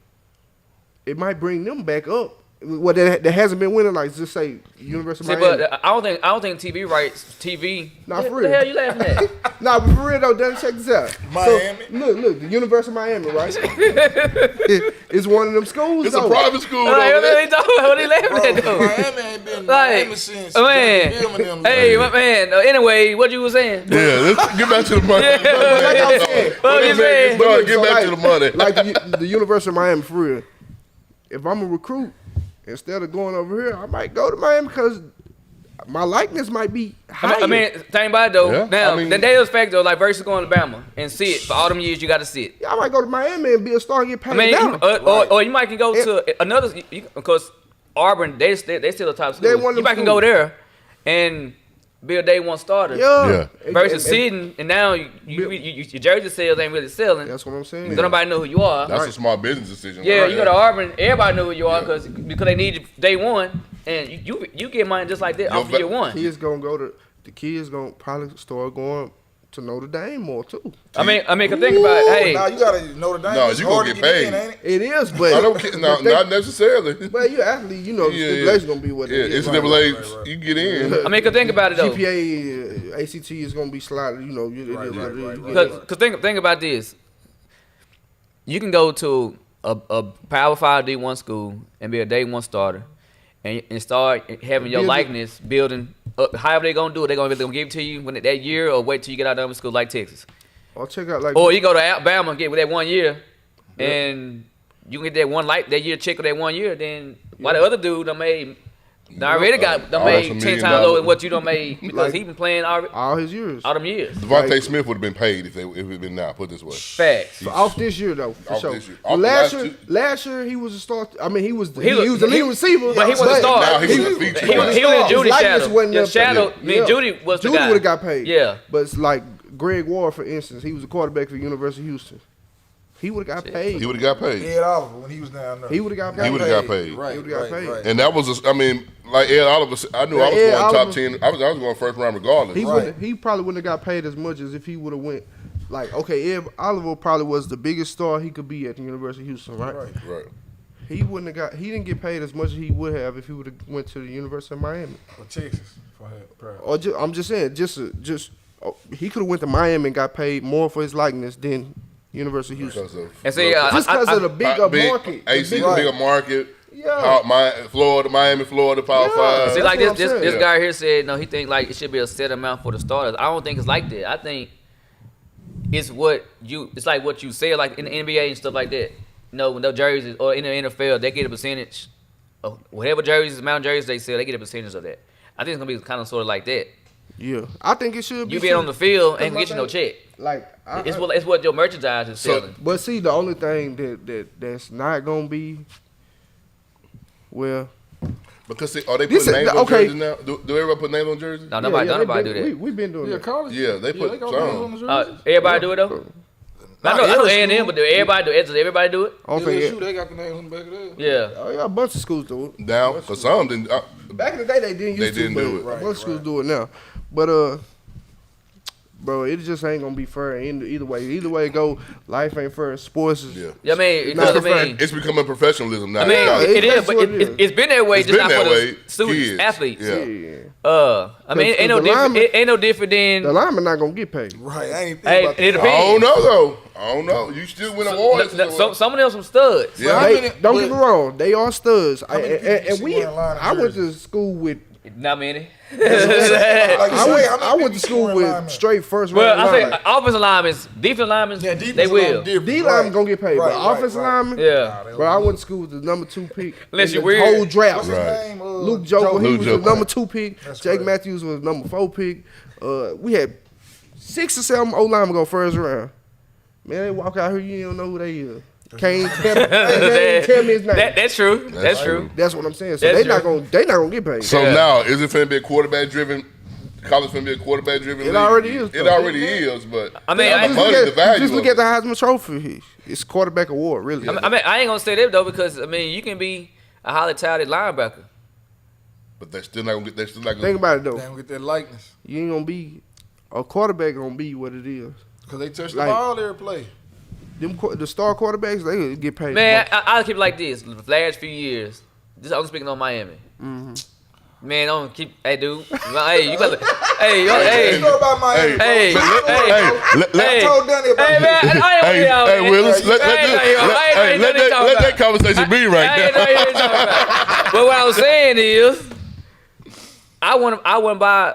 S2: It might bring them back up. What that hasn't been winning, like just say University of
S1: See,
S2: Miami.
S1: but I don't think TV rights.
S2: Nah,
S1: What
S2: for
S1: the
S2: real.
S1: hell you laughing at?
S2: Nah, but for real though, Dan, check this out.
S4: Miami?
S2: So, look, the University of Miami, right? It's one of them schools.
S3: It's a
S2: though.
S3: private school.
S1: Like,
S3: over
S1: what
S3: there.
S1: are you talking about? What are you laughing at though?
S4: Miami ain't been
S1: Like,
S4: Miami since
S1: man,
S4: Jackie Bill and them
S1: hey,
S4: days.
S1: my man. Anyway, what you was saying?
S3: Yeah, let's get back to the money.
S2: Like I'm saying,
S1: What you saying?
S3: Get
S2: so
S3: back
S2: like-
S3: to the money.
S2: like the University of Miami, for real. If I'm a recruit, instead of going over here, I might go to Miami because my likeness might be higher.
S1: I mean, think about it though.
S3: Yeah,
S1: Now,
S3: I mean-
S1: the Dale's fact though, like versus going to Alabama and sit for all them years, you got to sit.
S2: I might go to Miami and be a star and get paid
S1: I mean,
S2: down.
S1: or you might can go to another because Auburn they still a top
S2: They
S1: school.
S2: one of
S1: You
S2: them
S1: might can go
S2: schools.
S1: there and be a day one starter.
S2: Yeah.
S1: Versus
S2: And-
S1: sitting and now your jersey sales ain't really selling.
S2: That's what I'm saying.
S1: Don't nobody know who you are.
S3: That's a smart business decision.
S1: Yeah,
S3: right
S1: you go to
S3: there.
S1: Auburn, everybody know who you are because they need you day one, and you get money just like that off of year one.
S2: The kids gonna probably start going to Notre Dame more too.
S1: I mean, cause think about it. Hey,
S4: Now you gotta Notre Dame.
S3: No,
S4: it's
S3: you gonna
S4: hard
S3: get
S4: to
S3: paid.
S4: in, ain't it?
S2: It is, but
S3: I don't care. No, not necessarily.
S2: But you athlete, you know the stipulation gonna be what
S3: Yeah,
S2: it is.
S3: it's NCAA. You get in.
S1: I mean, cause think about it though.
S2: GPA, ACT is gonna be slightly, you know, it is what it is. You get it.
S1: Cause think about this. You can go to a Power 5 D1 school and be a day one starter, and start having your
S2: Build it.
S1: likeness building. However they gonna do it, they gonna give it to you when that year, or wait till you get out of school like Texas.
S2: Or check out like
S1: Or you go to Alabama and get with that 1 year, and you can get that year check with that 1 year. Then why the other dude done made already got done
S3: Almost
S1: made
S3: $1
S1: 10
S3: million.
S1: times lower than what you done made because
S2: Like-
S1: he been playing already,
S2: all his years.
S1: all them years.
S3: Devontae
S2: Right.
S3: Smith would have been paid if it been now. Put it this way.
S1: Facts.
S2: So off this year though, for
S3: Off
S2: sure.
S3: this year.
S2: But
S3: Off the
S2: last year he was a start. I mean, he was the
S1: He was-
S2: lead receiver,
S1: but he wasn't a star.
S3: Now he was a feature.
S1: He was in
S2: His
S1: Judy's
S2: likeness
S1: shadow.
S2: wasn't
S1: Yeah,
S2: up there.
S1: shadow. I mean,
S2: Yeah.
S1: Judy was the
S2: Judy
S1: guy.
S2: would have got paid.
S1: Yeah.
S2: But it's like Greg Ward, for instance, he was a quarterback for University of Houston. He would have got paid.
S3: He would have got paid.
S4: Ed Oliver when he was down there.
S2: He would have got paid.
S3: He would've got paid.
S4: Right,
S2: He would've got
S4: right,
S2: paid.
S4: right.
S3: And that was, I mean, like Ed Oliver, I knew I was
S2: Ed
S3: going top
S2: Oliver-
S3: 10. I was going first round regardless.
S2: He
S4: Right.
S2: wouldn't. He probably wouldn't have got paid as much as if he would have went. Like, okay, Ed Oliver probably was the biggest star he could be at the University of Houston, right?
S4: Right.
S3: Right.
S2: He wouldn't have got. He didn't get paid as much as he would have if he would have went to the University of Miami.
S4: Or Texas. Perhaps.
S2: Or I'm just saying, he could have went to Miami and got paid more for his likeness than University of Houston.
S3: Because of,
S1: And see,
S2: Just because of the bigger market. The
S3: AC,
S2: big-
S3: bigger market.
S2: Yeah.
S3: Miami, Florida, Power
S2: Yeah.
S3: 5.
S1: See, like
S2: That's what
S1: this
S2: I'm saying.
S1: guy here said, no, he think like it should be a set amount for the starters. I don't think it's like that. I think it's like what you said, like in the NBA and stuff like that. You know, when those jerseys or in the NFL, they get a percentage of whatever amount of jerseys they sell, they get a percentage of that. I think it's gonna be kind of sort of like that.
S2: Yeah, I think it should be.
S1: You being on the field ain't gonna
S2: Because
S1: get you no check.
S2: Like,
S1: It's what your merchandise is selling.
S2: But see, the only thing that's not gonna be, well,
S3: Because see, are they
S2: This
S3: putting
S2: is-
S3: names on
S2: okay.
S3: jerseys now? Do everybody put names on jerseys?
S1: No, nobody do that.
S2: We've been doing
S4: Yeah,
S2: that.
S4: college.
S3: Yeah, they put
S4: got
S3: some.
S4: names on the jerseys.
S1: Everybody do it though. I know
S4: every
S1: A&M,
S4: school.
S1: but do everybody do it? Does everybody do it?
S2: I don't think
S4: LSU, they got the names on the back of that.
S1: Yeah.
S2: Oh, yeah, a bunch of schools do it.
S3: Down, because some didn't.
S2: Back in the day, they didn't used
S3: They didn't
S2: to,
S3: do
S2: but
S3: it.
S2: a bunch of schools do it now. But bro, it just ain't gonna be fair either way. Either way it go, life ain't fair. Sports is.
S3: Yeah.
S1: Yeah, I mean,
S2: Not
S1: because I mean,
S3: It's becoming professionalism now.
S1: I mean,
S3: It's
S1: it is,
S2: that's
S1: but
S2: what it is.
S1: it's been that way,
S3: It's
S1: just
S3: been
S1: not
S3: that
S1: for
S3: way.
S1: the students,
S3: Kids.
S1: athletes.
S3: Yeah.
S1: I mean, ain't no
S2: the
S1: different.
S2: lineman-
S1: Ain't no different
S2: The
S1: than.
S2: lineman not gonna get paid.
S4: Right. I ain't think
S1: Hey,
S4: about
S1: it
S4: that.
S3: I
S1: depends.
S3: don't know though. I don't know. You still win awards.
S1: Some of them some studs.
S3: Yeah.
S4: How
S2: They,
S4: many-
S2: don't
S4: but-
S2: get me wrong, they are studs.
S4: many people you
S2: And
S4: see
S2: we,
S4: wearing line
S2: I went
S4: jerseys?
S2: to school with.
S1: Not many.
S4: Like you
S2: I
S4: say,
S2: went,
S4: how many
S2: I went
S4: people
S2: to school
S4: wearing
S2: with
S4: linemen?
S2: straight first
S1: Well,
S2: round
S1: I say
S2: linemen.
S1: offensive linemen, defensive linemen,
S4: Yeah, defense
S1: they will.
S4: different.
S2: D
S4: Right.
S2: lineman gonna get paid,
S4: Right,
S2: but
S4: right,
S2: offensive
S4: right.
S2: lineman,
S1: Yeah.
S2: bro, I went to school with the number 2 pick.
S1: Unless
S2: in
S1: you're
S2: the
S1: weird.
S2: whole draft.
S4: What's his
S3: Right.
S4: name?
S2: Luke Joker, he
S3: Luke
S2: was
S3: Joker.
S2: the number 2 pick.
S4: That's
S2: Jake
S4: right.
S2: Matthews was number 4 pick. We had 6 or 7 O linemen go first round. Man, they walk out here, you don't know who they is. Can't tell me his name.
S1: That's true. That's true.
S2: That's what I'm saying. So
S1: That's
S2: they not
S1: true.
S2: gonna get paid.
S3: So
S1: Yeah.
S3: now, is it finna be a quarterback driven? College finna be a quarterback driven.
S2: It already is,
S3: It
S2: though.
S3: already is, but
S1: I mean,
S3: the
S1: I-
S3: money, the value.
S2: just look
S3: of
S2: at the Heisman Trophy. It's quarterback award, really.
S3: Yeah.
S1: I mean, I ain't gonna say that though because I mean, you can be a highly touted linebacker.
S3: But they're still not gonna get. They're still not gonna.
S2: Think about it though.
S4: They don't get that likeness
S2: You ain't gonna be a quarterback. Gonna be what it is.
S4: because they touch the
S2: Like-
S4: ball every play.
S2: The star quarterbacks, they get paid.
S1: Man, I'll keep it like this. The last few years, I'm speaking on Miami.
S2: Mm-hmm.
S1: Man, don't keep. Hey, dude. Hey, you gotta. Hey, yo, hey.
S4: You know about Miami? bro.
S1: Hey,
S3: Hey,
S1: hey,
S3: let-
S4: I told Danny about
S1: Hey,
S4: this.
S1: man, I ain't
S3: Hey,
S1: want y'all,
S3: hey,
S1: man.
S3: Willis, let that
S1: Hey,
S3: conversation be right
S1: I ain't
S3: there.
S1: know you ain't talking about. But what I was saying is, I wouldn't buy.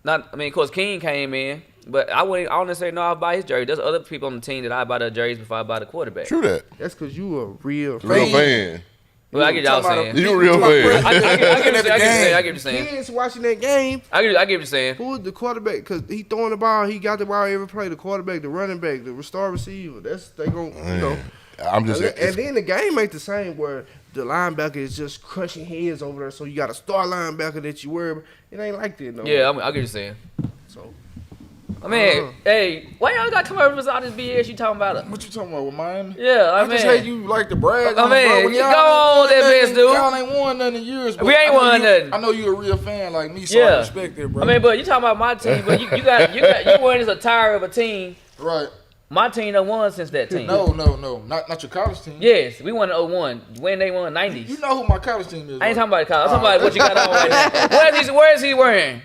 S1: Not, I mean, of course, King came in, but I wouldn't say no. I'll buy his jersey. There's other people on the team that I buy the jerseys before I buy the quarterback.
S3: True that.
S2: That's because you a real
S3: Real fan.
S1: Well, I get y'all
S4: Talking
S1: saying.
S4: about
S3: You a real fan.
S1: I get what you're saying.
S2: Kids watching that game.
S1: I get what you're saying.
S2: Who is the quarterback? Because he throwing the ball, he got the ball every play. The quarterback, the running back, the star receiver. That's they gon' you know.
S3: I'm just.
S2: And then the game ain't the same where the linebacker is just crushing heads over there. So you got a star linebacker that you worry about. It ain't like that no.
S1: Yeah, I get what you're saying.
S2: So
S1: I mean, hey, why y'all got commercials all this BS you talking about?
S4: What you talking about with Miami?
S1: Yeah,
S4: I just hate you like to brag.
S1: I
S4: on
S1: mean,
S4: it, bro. When
S1: you
S4: y'all
S1: go on with that
S4: ain't
S1: bitch, dude.
S4: Y'all ain't won nothing in years. But
S1: We ain't
S4: I know
S1: won nothing.
S4: I know you a real fan like me, so I
S1: Yeah.
S4: respect it, bro.
S1: I mean, but you talking about my team, but you wearing this attire of a team.
S4: right?
S1: My team done won since that team.
S4: No, not your college team.
S1: Yes, we won in 01. When they won 90s.
S4: You know who my college team is.
S1: I ain't
S4: right?
S1: talking about the college. I'm talking about what you got on right now. Where is he wearing?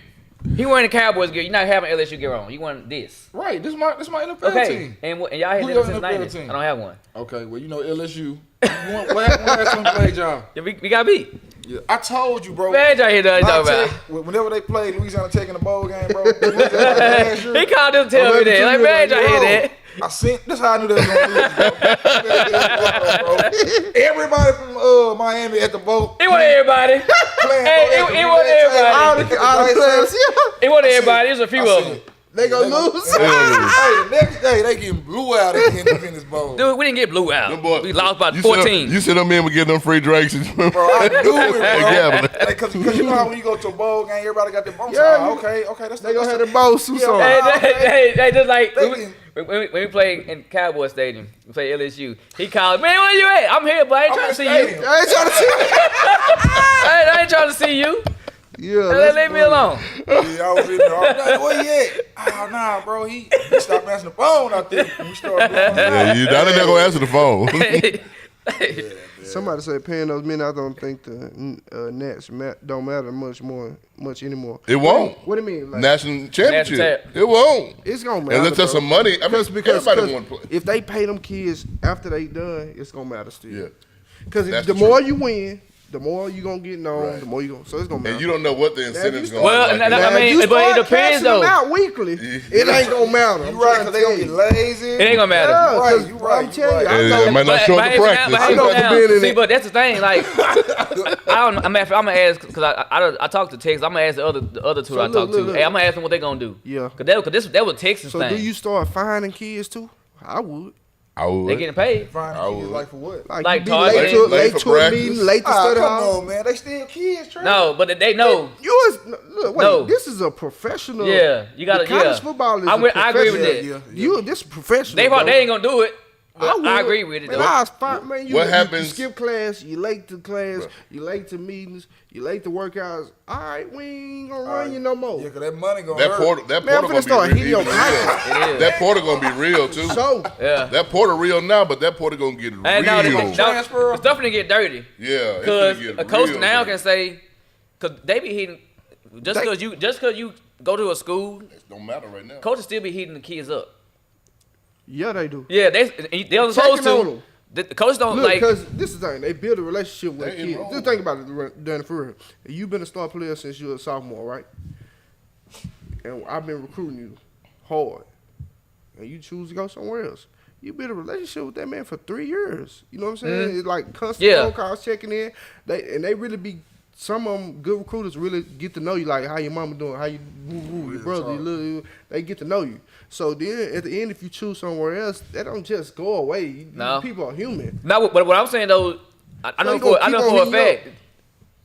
S1: He wearing the Cowboys gear. You're not having LSU gear on. You wearing this.
S4: Right, this my NFL
S1: Okay.
S4: team.
S1: And y'all had
S4: Who
S1: them
S4: your
S1: since
S4: NFL
S1: 90s.
S4: team?
S1: I don't have one.
S4: Okay, well you know LSU. What happened last time we played y'all?
S1: Yeah, we got beat.
S4: Yeah, I told you, bro.
S1: Man, y'all hear that
S4: I'll
S1: talking
S4: tell
S1: about.
S4: you, whenever they played Louisiana Tech in the bowl game, bro. last year,
S1: He called them tell me that. Like, man, y'all hear that.
S4: I seen. That's how I knew they was gonna lose, bro. Everybody from Miami at the boat.
S1: It wasn't everybody.
S4: Playing,
S1: Hey,
S4: bro,
S1: it wasn't everybody.
S2: All the players,
S1: It wasn't everybody. It was a few of them.
S2: they gonna lose.
S4: Hey, the next day they getting blew out at the Independence Bowl.
S1: Dude, we didn't get blew out.
S3: Them boys-
S1: We lost by
S3: You
S1: 14.
S3: said them men were getting them free drinks.
S4: Bro, I knew it, bro.
S3: Yeah,
S4: Because you know how when you go to a bowl game, everybody got their bones.
S2: Yeah,
S4: Okay, that's
S2: They gonna have the bowl suits on.
S1: They just like
S4: They
S1: when we played in Cowboy Stadium, we played LSU. He called, man, where you at? I'm here, but I ain't trying to see you.
S2: I ain't trying to see.
S1: I ain't trying to see you.
S2: Yeah,
S1: Leave me alone.
S4: Yeah, I was in there. Where he at? Oh, nah, bro. He stopped answering the phone out there. When we started blowing
S3: Yeah, you not gonna answer the phone.
S2: Somebody said paying those men. I don't think the Nets don't matter much anymore.
S3: It won't.
S2: What do you mean? Like,
S3: National championship.
S1: National
S3: It won't.
S2: it's gonna matter.
S3: Unless there's
S2: bro.
S3: some money. I mean,
S2: because
S3: everybody want to play.
S2: if they pay them kids after they done, it's gonna matter still.
S3: Yeah.
S2: Because
S3: That's
S2: the
S3: the
S2: more
S3: truth.
S2: you win, the more you gonna get known.
S3: Right.
S2: The more you gonna. So it's gonna matter.
S3: And you don't know what the incentives
S2: start-
S3: going
S1: Well,
S3: to be.
S1: and
S3: Like
S1: I
S2: Now,
S1: mean,
S2: if you
S1: but it
S2: start
S1: depends,
S2: cashing them
S1: though.
S2: out weekly, it ain't gonna matter.
S4: You
S2: I'm
S4: right,
S2: trying
S4: because they
S2: to
S4: gonna
S2: tell
S4: get
S2: you.
S4: lazy.
S1: It ain't gonna matter.
S2: Yeah,
S4: Right,
S2: 'cause
S4: you right,
S2: I'm
S4: you
S2: telling you,
S4: right.
S2: I
S3: It
S2: know.
S3: might not show up to
S1: hey,
S3: practice.
S1: but hey,
S2: I know
S1: but
S2: for
S1: now-
S2: being in
S1: see,
S2: it.
S1: but that's the thing. Like, I'm gonna ask because I talked to Texas. I'm gonna ask the other two
S2: So
S1: I
S2: look,
S1: talked to.
S2: look.
S1: Hey, I'm gonna ask them what they gonna do.
S2: Yeah.
S1: Cause that was Texas
S2: So
S1: thing.
S2: do you start finding kids too? I would.
S3: I would.
S1: They getting paid.
S4: Fine,
S3: I
S4: kids
S3: would.
S4: like for what?
S1: Like
S2: you be
S1: targeting.
S2: late to
S3: Late for
S2: a meeting,
S3: practice.
S2: late to
S4: Ah,
S2: study
S4: come
S2: hall.
S4: on, man. They still kids, Trey.
S1: No, but they know.
S2: You was look. Wait,
S1: No.
S2: this is a professional.
S1: Yeah, you gotta.
S2: The college
S1: Yeah,
S2: football is.
S1: I agree with
S2: professional.
S1: that.
S2: You this is professional.
S1: They
S2: bro.
S1: ain't gonna do it. But
S2: would.
S1: I agree with it
S2: Man,
S1: though.
S2: I was fine, man. You,
S3: What
S2: you
S3: happens-
S2: skip class, you late to class,
S3: Bro.
S2: you late to meetings, you late to workouts. All right, we ain't gonna run you no more.
S4: Yeah, because that money gonna
S3: That
S4: hurt.
S3: porter,
S2: Man, I'm
S3: gonna
S2: finna start
S3: be
S2: hitting your
S3: real.
S2: pipe.
S1: It is.
S3: That porter gonna be real too.
S2: So
S1: Yeah.
S3: That porter real now, but that porter gonna get
S1: And now
S3: real.
S1: the stuff finna get dirty.
S3: Yeah, it's
S1: Because
S3: gonna get
S1: a coach
S3: real
S1: now
S3: dirty.
S1: can say, because they be hitting, just because you go to a school,
S3: It don't matter right now.
S1: coaches still be hitting the kids up.
S2: yeah, they do.
S1: Yeah, they don't supposed
S2: Checking on
S1: to.
S2: them.
S1: The coaches don't
S2: Look,
S1: like.
S2: because this is the thing, they build a relationship with
S3: They
S2: kids.
S3: enroll.
S2: Just think about it, Danny, for real. You've been a star player since you were a sophomore, right? And I've been recruiting you hard, and you choose to go somewhere else. You build a relationship with that man for 3 years. You know what I'm saying? It's like constant
S1: Yeah.
S2: phone calls, checking in. They really be. Some of them good recruiters really get to know you, like how your mama doing, how you your brother, your little, they get to know you. So then at the end, if you choose somewhere else, that don't just go away.
S1: No.
S2: People are human.
S1: No, but what I'm saying though, I know
S2: you gonna
S1: for
S2: keep on
S1: a
S2: hitting
S1: fact,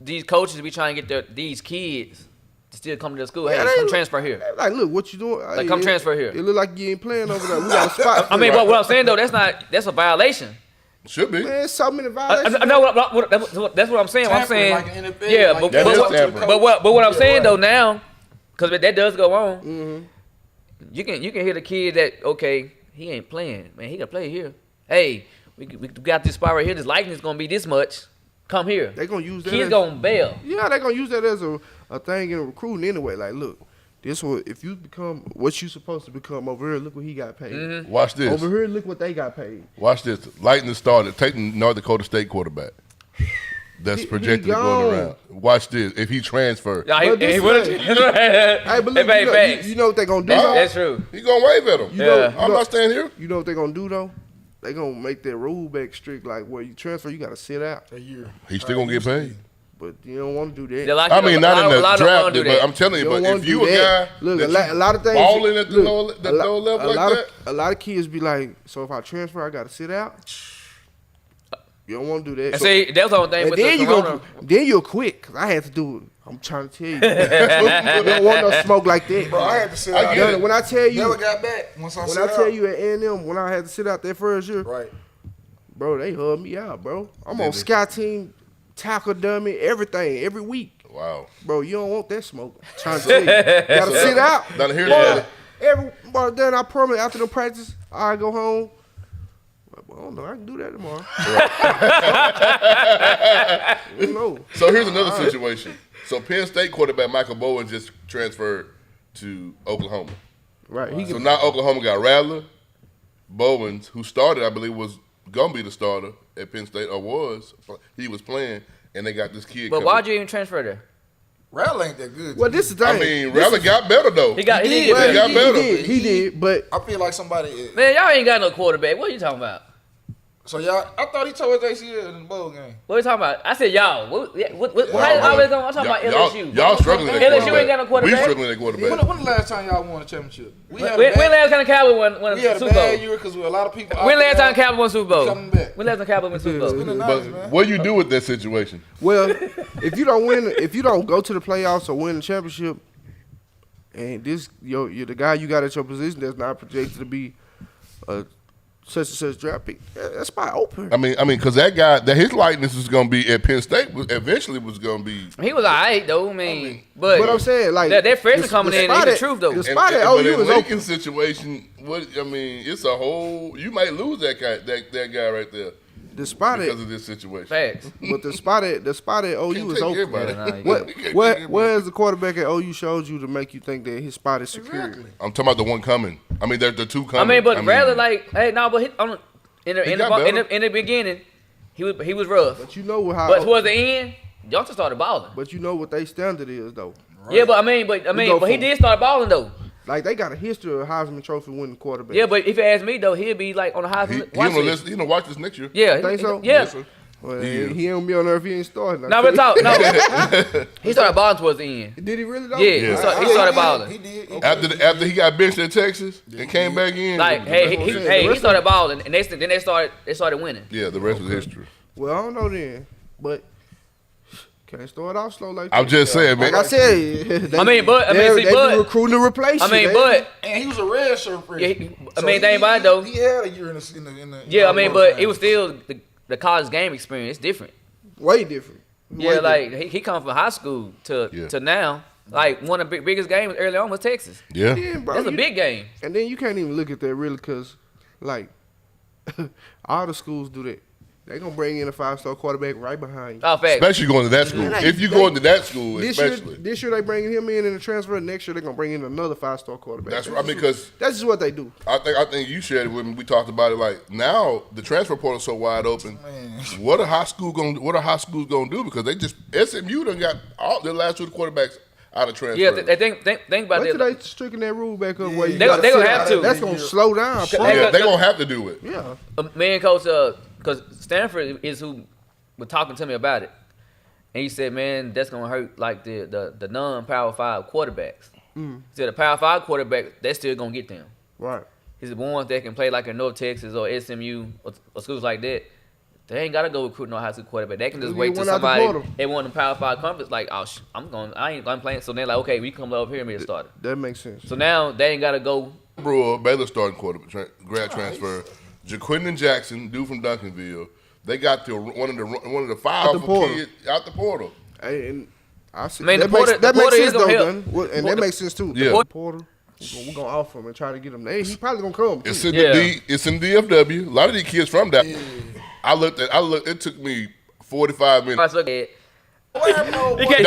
S1: these coaches be trying to get these kids to still come to the school. Hey,
S2: Yeah, they-
S1: come transfer here.
S2: Like, look, what you doing?
S1: Like, come transfer here.
S2: It look like you ain't playing over there. We got a spot.
S1: I mean, but what I'm saying though, that's a violation.
S3: Should be.
S2: man, so many
S1: I
S2: violations.
S1: know that's what I'm saying. What I'm
S4: Tampering
S1: saying,
S4: like an NFL,
S1: yeah,
S4: like
S1: but,
S3: that
S1: but,
S3: is
S1: what,
S3: tampering.
S1: but what I'm
S4: Yeah,
S1: saying
S4: right.
S1: though now, because that does go on,
S2: Mm-hmm.
S1: you can hear the kid that okay, he ain't playing, man, he can play here. Hey, we got this spot right here. This likeness gonna be this much. Come here.
S2: They gonna use that.
S1: Kids
S2: as,
S1: gonna bail.
S2: yeah, they gonna use that as a thing in recruiting anyway. Like, look, this one, if you become what you supposed to become over here, look what he got paid.
S1: Mm-hmm.
S3: Watch this.
S2: Over here, look what they got paid.
S3: Watch this. Lightning started taking North Dakota State quarterback. That's
S2: He
S3: projected to
S2: gone.
S3: going around. Watch this. If he transfer,
S1: Nah,
S2: But this
S1: he
S2: is
S1: would've-
S2: Hey, but look,
S1: Hey,
S2: you know,
S1: facts.
S2: you know what they gonna do?
S3: Nah.
S2: though?
S1: That's true.
S3: he gonna wave at him.
S2: You know,
S1: Yeah.
S2: you
S3: I'm
S2: know-
S3: not staying here.
S2: You know what they gonna do though? They gonna make that rule back strict, like where you transfer, you gotta sit out.
S4: A year.
S3: He's still gonna get paid.
S2: But you don't want to do that.
S1: Yeah, like,
S3: I mean, not in
S1: a
S3: the
S1: lot of them
S3: draft,
S1: wanna do
S3: but
S1: that.
S3: I'm telling you.
S2: You don't
S3: But
S2: wanna
S3: if
S2: do
S3: you a
S2: that.
S3: guy
S2: Look,
S3: that
S2: a lot of things.
S3: balling at the
S2: look,
S3: low level like that,
S2: a lot of kids be like, so if I transfer, I gotta sit out. You don't want to do that.
S1: And see, that's the only thing
S2: And
S1: with
S2: then
S1: the corona.
S2: then you'll quit, because I had to do it. I'm trying to tell you. You don't want no smoke like that.
S4: Bro, I had to sit
S3: I
S4: out
S3: get
S4: there.
S3: it.
S2: When I tell you,
S4: Never got back once I
S2: when
S4: sit
S2: I tell
S4: out.
S2: you at A&M, when I had to sit out there first year,
S4: Right.
S2: bro, they hugged me out, bro. I'm
S3: Did
S2: on
S3: they?
S2: Sky Team, tackle dummy, everything, every week.
S3: Wow.
S2: Bro, you don't want that smoke. I'm trying to tell you. Gotta sit out.
S3: Down here,
S2: Boy, but then I promise after the practice, I go home. Well, I don't know. I can do that tomorrow. You know.
S3: So here's another situation. So Penn State quarterback Michael Bowen just transferred to Oklahoma.
S2: Right. He
S3: So
S2: can,
S3: now Oklahoma got Rattler, Bowens, who started, I believe, was gonna be the starter at Penn State, or was. He was playing, and they got this kid.
S1: But
S3: coming.
S1: why'd you even transfer there?
S4: Rattler ain't that good.
S2: well, this is the thing.
S3: I mean, Rattler got better though.
S1: He did
S3: He
S1: get
S3: got
S1: better.
S2: he
S3: better.
S2: did. He did. But
S4: I feel like somebody.
S1: Man, y'all ain't got no quarterback. What are you talking about?
S4: So y'all, I thought he tore his ACL in the bowl game.
S1: What are you talking about? I said y'all. What
S3: Y'all,
S1: how you
S3: bro.
S1: always going? I'm talking about LSU.
S3: Y'all struggling at
S1: LSU
S3: quarterback.
S1: ain't got no quarterback.
S3: We struggling at quarterback.
S4: When the last time y'all won a championship? We had a
S1: When
S4: bad,
S1: last time Cowboys won
S4: we had
S1: a
S4: a
S1: Super
S4: bad
S1: Bowl?
S4: year because a lot of people.
S1: When last time
S4: opted out.
S1: Cowboys won Super Bowl?
S4: Coming back.
S1: When last time Cowboys won Super Bowl?
S4: Been a nice,
S3: But
S4: man.
S3: what you do with that situation?
S2: well, if you don't win, if you don't go to the playoffs or win the championship, and this you're the guy you got at your position that's not projected to be a such and such draft pick, that spot open.
S3: I mean, because that guy, that his likeness was going to be at Penn State. Eventually, was going to be.
S1: He was alright though, but
S2: But I'm saying, like,
S1: that freshman coming in ain't the truth though.
S2: The spot at
S3: but
S2: OU
S3: in
S2: is
S3: Lincoln's
S2: open.
S3: situation, it's a whole. You might lose that guy, that guy right there
S2: The spot
S3: because
S2: at,
S3: of this situation.
S1: Facts.
S2: but the spot at OU
S3: Can't
S2: is
S3: take
S2: open.
S3: everybody.
S1: Yeah, nah, you
S2: What
S3: You can't take
S2: what
S3: everybody.
S2: where has the quarterback at OU showed you to make you think that his spot is secure?
S4: Exactly.
S3: I'm talking about the one coming. I mean, the two coming.
S1: I mean, but rather like, hey, no, but in
S3: He got better.
S1: the beginning, he was rough.
S2: But you know how.
S1: But towards the end, Johnson started balling.
S2: But you know what they standard is though.
S1: Yeah, but
S2: go
S1: he
S2: for
S1: did start balling though.
S2: Like they got a history of Heisman Trophy winning quarterback.
S1: Yeah, but if you ask me though, he'll be like on the Heisman.
S3: he gonna watch this next year.
S1: Yeah,
S2: Think so?
S1: Yeah.
S3: Yes, sir.
S2: Well,
S3: Yeah.
S2: he ain't be on there if he ain't starting.
S1: No, but talk. No, he started balling towards the end.
S2: Did he really though?
S1: Yeah,
S3: Yeah.
S1: he started balling.
S4: He did.
S3: After he got benched at Texas and came back in.
S1: Like,
S3: the
S1: hey,
S3: rest was
S2: he-
S3: history.
S1: he started balling, and then they started winning.
S3: Yeah, the rest was history.
S2: Well, I don't know then, but can't start off slow like that.
S3: I'm just saying, man.
S2: Like I said, they,
S1: I mean, but- I mean, see,
S2: they
S1: but-
S2: be recruiting to replace
S1: I
S2: you.
S1: mean,
S2: They-
S1: but
S4: And he was a red shirt freshman.
S1: Yeah, I mean, they ain't bad, though.
S4: He had a year in the
S1: yeah, I mean, but it was still the college game experience. It's different.
S2: way different.
S1: Yeah,
S2: Way
S1: like he come from high school to now. Like one of the biggest games early on was Texas.
S3: Yeah.
S2: different. Yeah, bro,
S1: That's a
S2: you-
S1: big game.
S2: And then you can't even look at that really because, like, all the schools do that. They gonna bring in a 5-star quarterback right behind you.
S1: Oh, fact.
S3: Especially going to that school. If you go into that school, especially.
S2: This year they bringing him in the transfer. Next year they gonna bring in another 5-star quarterback.
S3: That's right. I mean, because
S2: That's just what they do.
S3: I think you shared it with me. We talked about it. Like now, the transfer portal is so wide open. What are high schools gonna do? Because they just SMU done got all their last two quarterbacks out of transfer.
S1: Yeah, they think about
S2: Wait till
S1: that.
S2: they stricken that rule back up. Where you
S1: They
S2: gotta
S1: gonna
S2: sit
S1: have
S2: out.
S1: to.
S2: That's gonna slow down.
S3: Yeah, they gonna have to do it.
S2: Yeah.
S1: Me and Coach, because Stanford is who was talking to me about it, and he said, "Man, that's gonna hurt like the non-Power 5 quarterbacks." He said the Power 5 quarterback, that's still gonna get them.
S2: Right.
S1: He said the ones that can play like in North Texas or SMU or schools like that, they ain't gotta go recruit no high school quarterback. They can just
S2: Just
S1: wait
S2: get
S1: till
S2: one out the
S1: somebody
S2: portal.
S1: they want the Power 5 conference like, oh, I ain't gonna play. So they're like, okay, we come over here and be a starter.
S2: That makes sense.
S1: So now they ain't gotta go.
S3: Brewer, Baylor starting quarterback, grad transfer. Jaquindon Jackson, dude from Duncanville. They got one of the 5
S2: Out the portal.
S3: kids out the portal.
S2: Hey, and I see,
S1: I mean,
S2: that
S1: the portal-
S2: makes, that
S1: the
S2: makes
S1: portal
S2: sense
S1: is gonna
S2: though,
S1: help.
S2: Gunn. And that makes sense too.
S3: Yeah.
S2: The portal, we're gonna offer him and try to get him. He probably gonna come.
S3: It's
S2: too.
S3: in
S1: Yeah.
S3: it's in DFW. A lot of these kids from that. I looked. It took me 45 minutes.
S1: I look at
S4: What happened to old
S1: He
S4: boy?
S1: can't